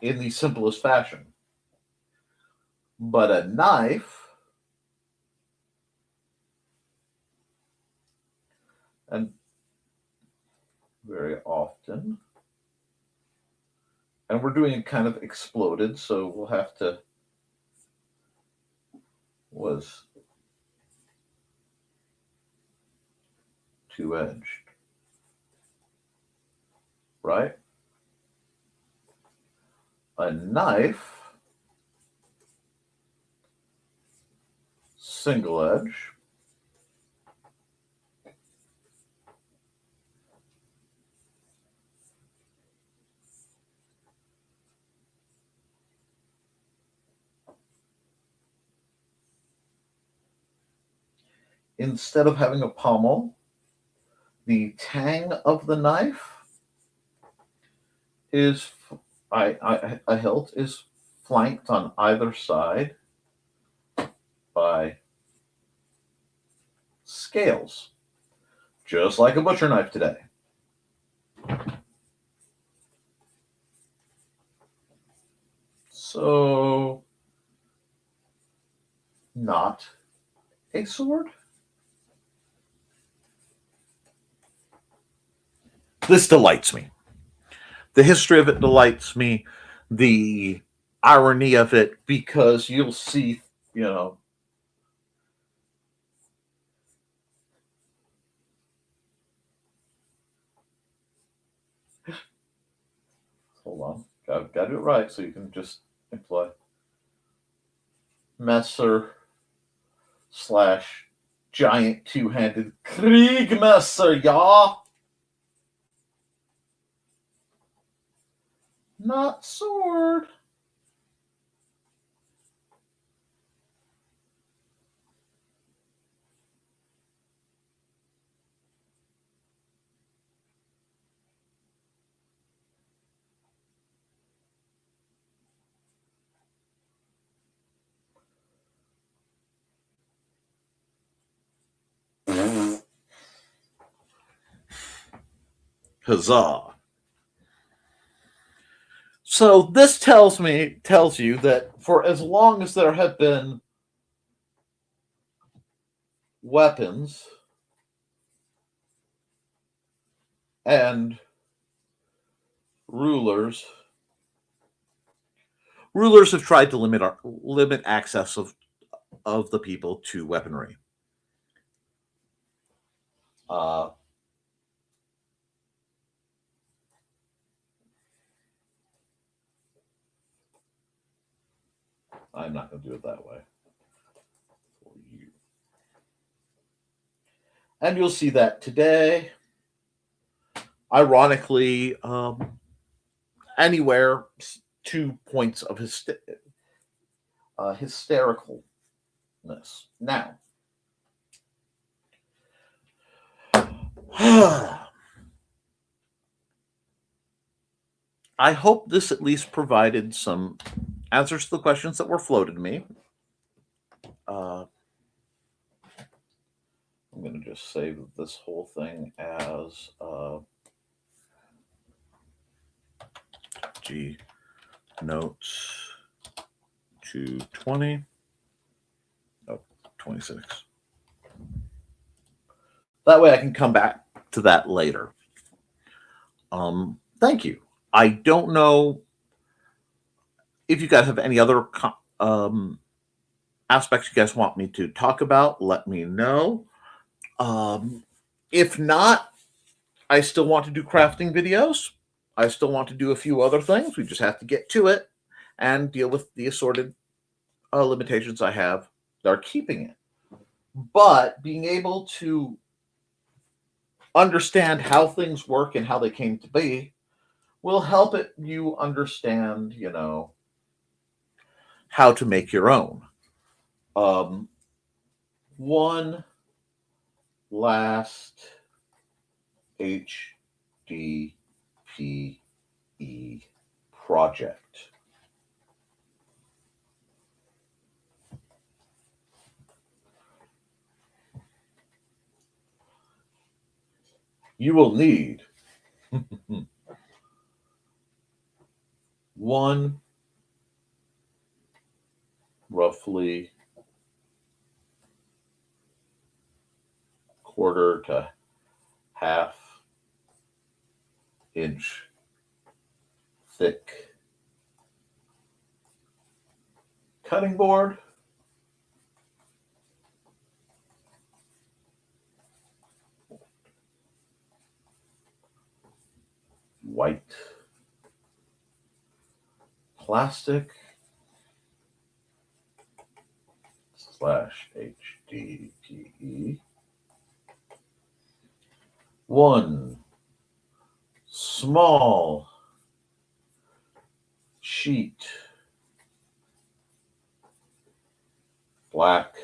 in the simplest fashion. But a knife, and very often, and we're doing it kind of exploded, so we'll have to, was two-edged, right? A knife, single edge, instead of having a pommel, the tang of the knife is, a hilt is flanked on either side by scales, just like a butcher knife today. So, not a sword. This delights me. The history of it delights me. The irony of it, because you'll see, hold on, got to do it right so you can just employ Messer / giant two-handed Kriegmesser, ja. Not sword. Huzzah. So this tells you that for as long as there have been weapons and rulers have tried to limit access of the people to weaponry. I'm not going to do it that way. For you. And you'll see that today. Ironically, anywhere 2 points of hystericalness. Now, I hope this at least provided some answers to the questions that were floated to me. I'm going to just save this whole thing as G notes 220. 26. That way I can come back to that later. Thank you. I don't know if you guys have any other aspects you guys want me to talk about. Let me know. If not, I still want to do crafting videos. I still want to do a few other things. We just have to get to it and deal with the assorted limitations I have that are keeping it. But being able to understand how things work and how they came to be will help you understand, how to make your own. One last HDPE project. you will need one roughly quarter to half inch thick cutting board, white plastic / HDPE, one small sheet black.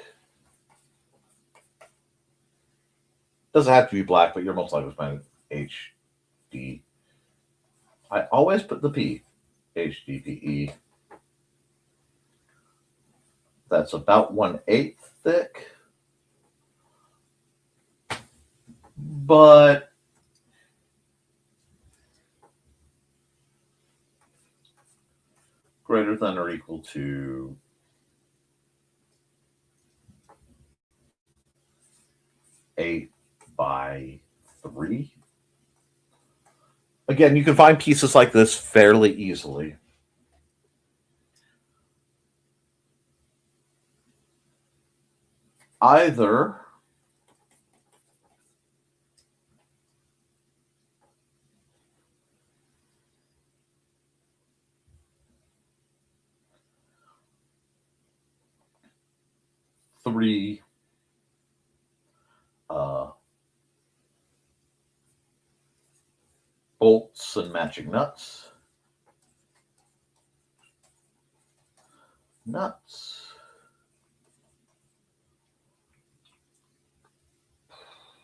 Doesn't have to be black, but you're most likely to find HD. I always put the P, HDPE. That's about 1/8 thick, but greater than or equal to 8x3. Again, you can find pieces like this fairly easily. Either three bolts and matching nuts.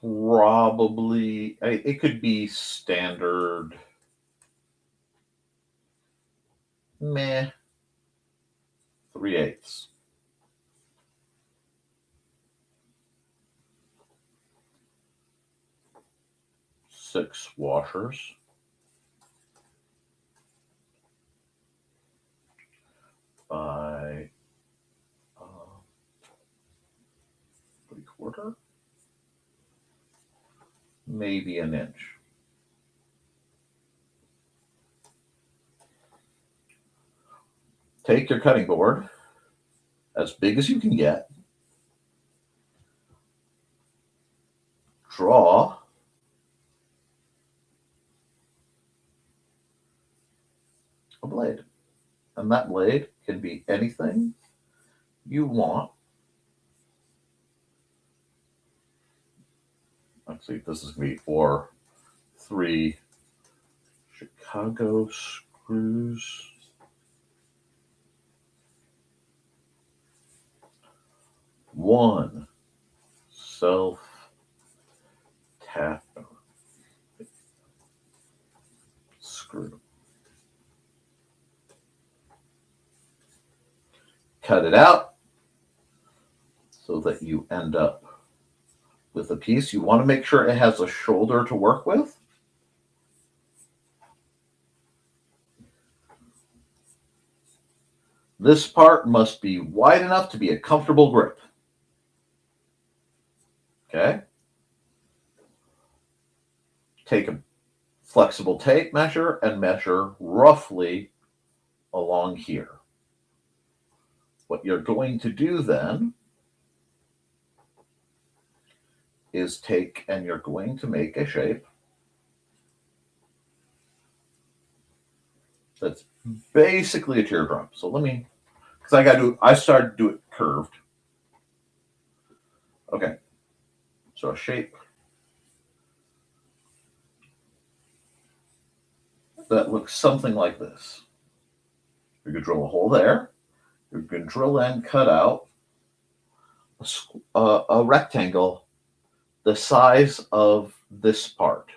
Probably, it could be standard, 3/8. 6 washers. By 3/4, maybe an inch. Take your cutting board, as big as you can get, draw a blade, and that blade can be anything you want. Let's see, this is going to be 4, 3 Chicago screws. 1 self-tap screw. Cut it out so that you end up with a piece. You want to make sure it has a shoulder to work with. This part must be wide enough to be a comfortable grip. Okay? Take a flexible tape measure and measure roughly along here. What you're going to do then is take, and you're going to make a shape that's basically a teardrop. So let me, because I started to do it curved. Okay. So a shape that looks something like this. You could drill a hole there. You can drill and cut out a rectangle the size of this part.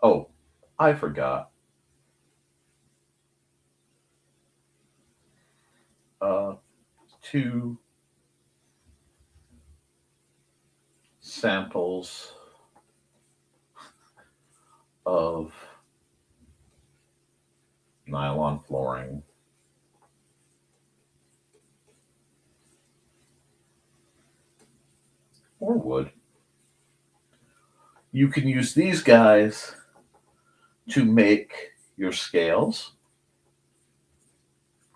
Oh, I forgot. 2 samples of nylon flooring. Or wood. You can use these guys to make your scales,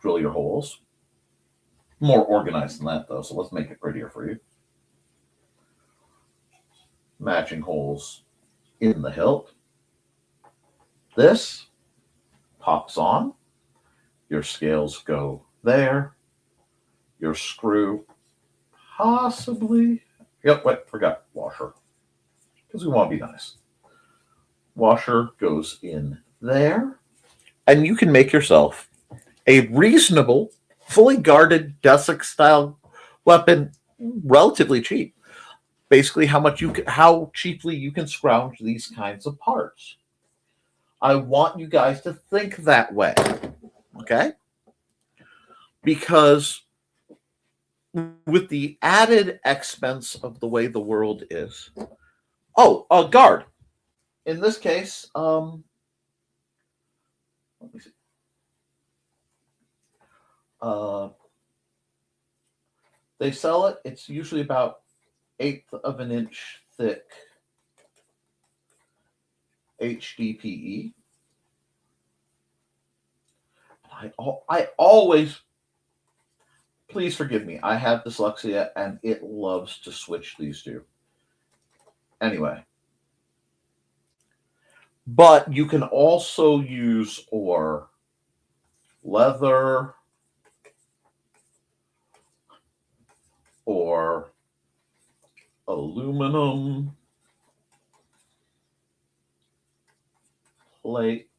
drill your holes. More organized than that, though, so let's make it prettier for you. Matching holes in the hilt. This pops on. Your scales go there. Your screw possibly. Yep, wait, forgot washer. Because we want to be nice. Washer goes in there. And you can make yourself a reasonable, fully guarded Dusek style weapon, relatively cheap. Basically, how cheaply you can scrounge these kinds of parts. I want you guys to think that way, okay? Because with the added expense of the way the world is, a guard. In this case, let me see. They sell it. It's usually about 1/8 of an inch thick HDPE. I always, please forgive me, I have dyslexia and it loves to switch these two. Anyway. But you can also use or leather or aluminum plate.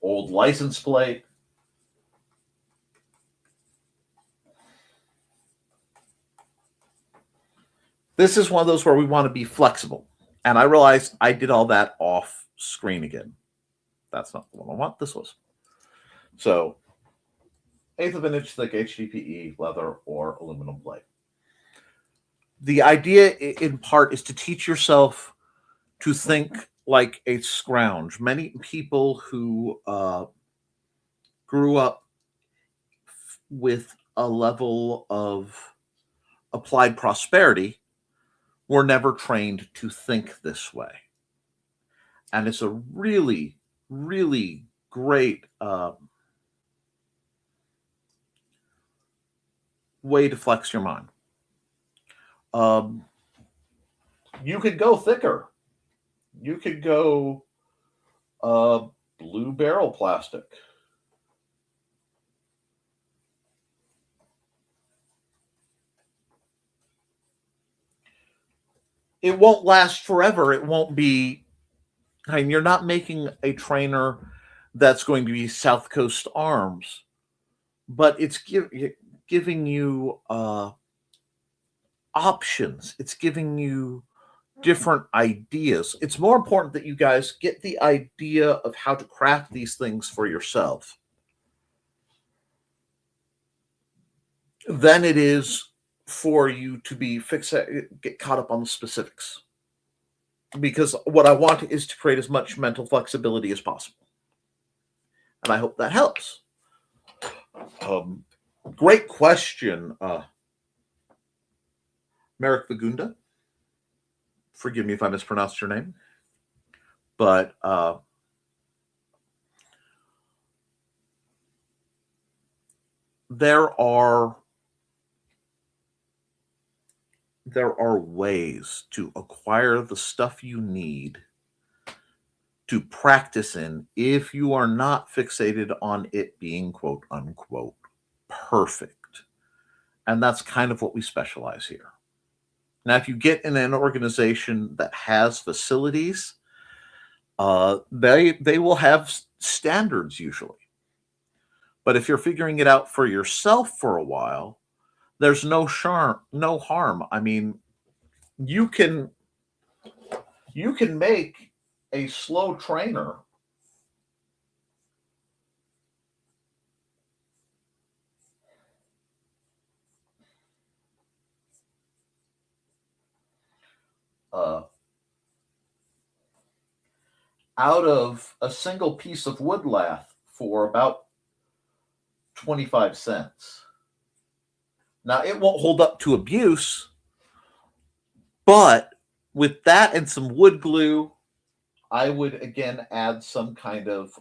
Old license plate. This is one of those where we want to be flexible. And I realized I did all that off screen again. That's not the one I want. This was. So 1/8 of an inch thick HDPE, leather, or aluminum plate. The idea in part is to teach yourself to think like a scrounge. Many people who grew up with a level of applied prosperity were never trained to think this way. And it's a really, really great way to flex your mind. You could go thicker. You could go blue barrel plastic. It won't last forever. It won't be, I mean, you're not making a trainer that's going to be South Coast Arms, but it's giving you options. It's giving you different ideas. It's more important that you guys get the idea of how to craft these things for yourself than it is for you to be get caught up on the specifics. Because what I want is to create as much mental flexibility as possible. And I hope that helps. Great question, Merrick Vigunda. Forgive me if I mispronounced your name. But there are ways to acquire the stuff you need to practice in if you are not fixated on it being quote unquote perfect. And that's kind of what we specialize here. Now, if you get in an organization that has facilities, they will have standards usually. But if you're figuring it out for yourself for a while, there's no harm. I mean, you can make a slow trainer out of a single piece of wood lath for about 25 cents. Now, it won't hold up to abuse, but with that and some wood glue, I would again add some kind of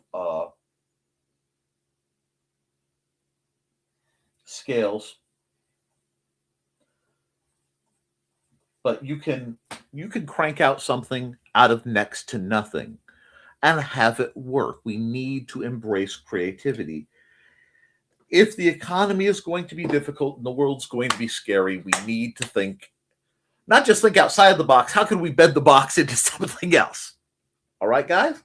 scales. But you can crank out something out of next to nothing and have it work. We need to embrace creativity. If the economy is going to be difficult and the world's going to be scary, we need to think, not just think outside the box, how can we bend the box into something else? All right, guys?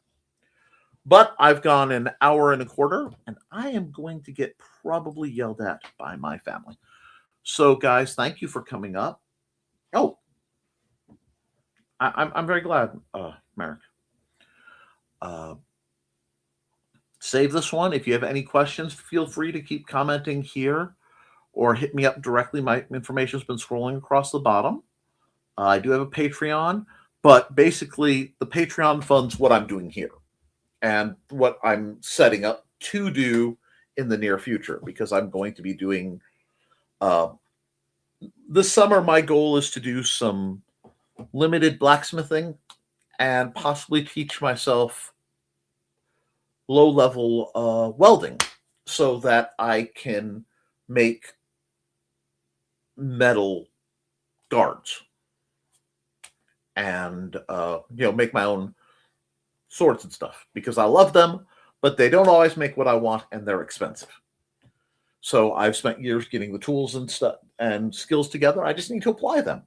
But I've gone an hour and a quarter, and I am going to get probably yelled at by my family. So, guys, thank you for coming up. Oh, I'm very glad, Merrick. Save this one. If you have any questions, feel free to keep commenting here or hit me up directly. My information has been scrolling across the bottom. I do have a Patreon, but basically the Patreon funds what I'm doing here and what I'm setting up to do in the near future, because I'm going to be doing this summer. My goal is to do some limited blacksmithing and possibly teach myself low-level welding so that I can make metal guards and make my own swords and stuff, because I love them, but they don't always make what I want and they're expensive. So I've spent years getting the tools and stuff and skills together. I just need to apply them.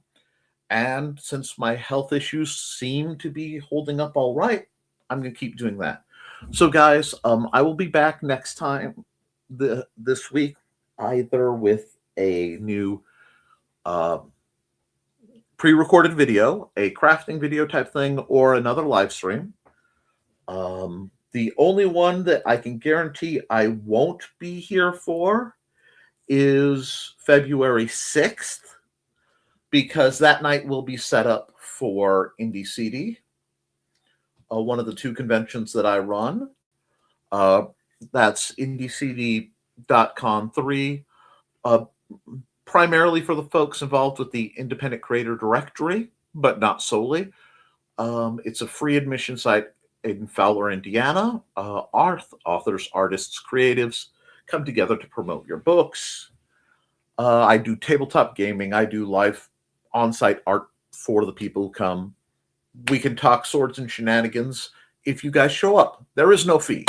And since my health issues seem to be holding up all right, I'm going to keep doing that. So, guys, I will be back next time this week, either with a new pre-recorded video, a crafting video type thing, or another live stream. The only one that I can guarantee I won't be here for is February 6th, because that night will be set up for IndieCD, one of the two conventions that I run. That's IndieCD.com 3, primarily for the folks involved with the Independent Creator Directory, but not solely. It's a free admission site in Fowler, Indiana. Authors, artists, creatives come together to promote your books. I do tabletop gaming. I do live on-site art for the people who come. We can talk swords and shenanigans if you guys show up. There is no fee.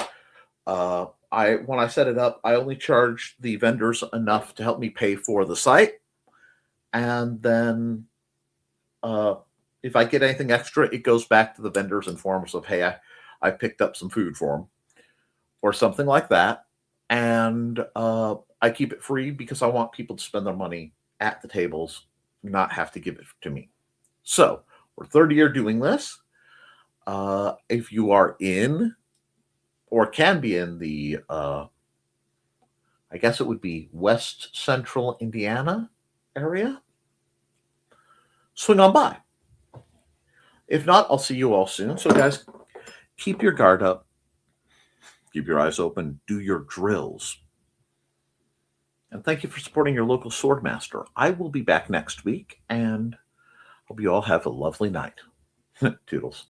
When I set it up, I only charge the vendors enough to help me pay for the site. And then if I get anything extra, it goes back to the vendors in forms of, hey, I picked up some food for them or something like that. And I keep it free because I want people to spend their money at the tables, not have to give it to me. So we're third year doing this. If you are in or can be in the, I guess it would be West Central Indiana area, swing on by. If not, I'll see you all soon. So guys, keep your guard up, keep your eyes open, do your drills. And thank you for supporting your local swordmaster. I will be back next week, and hope you all have a lovely night. Toodles.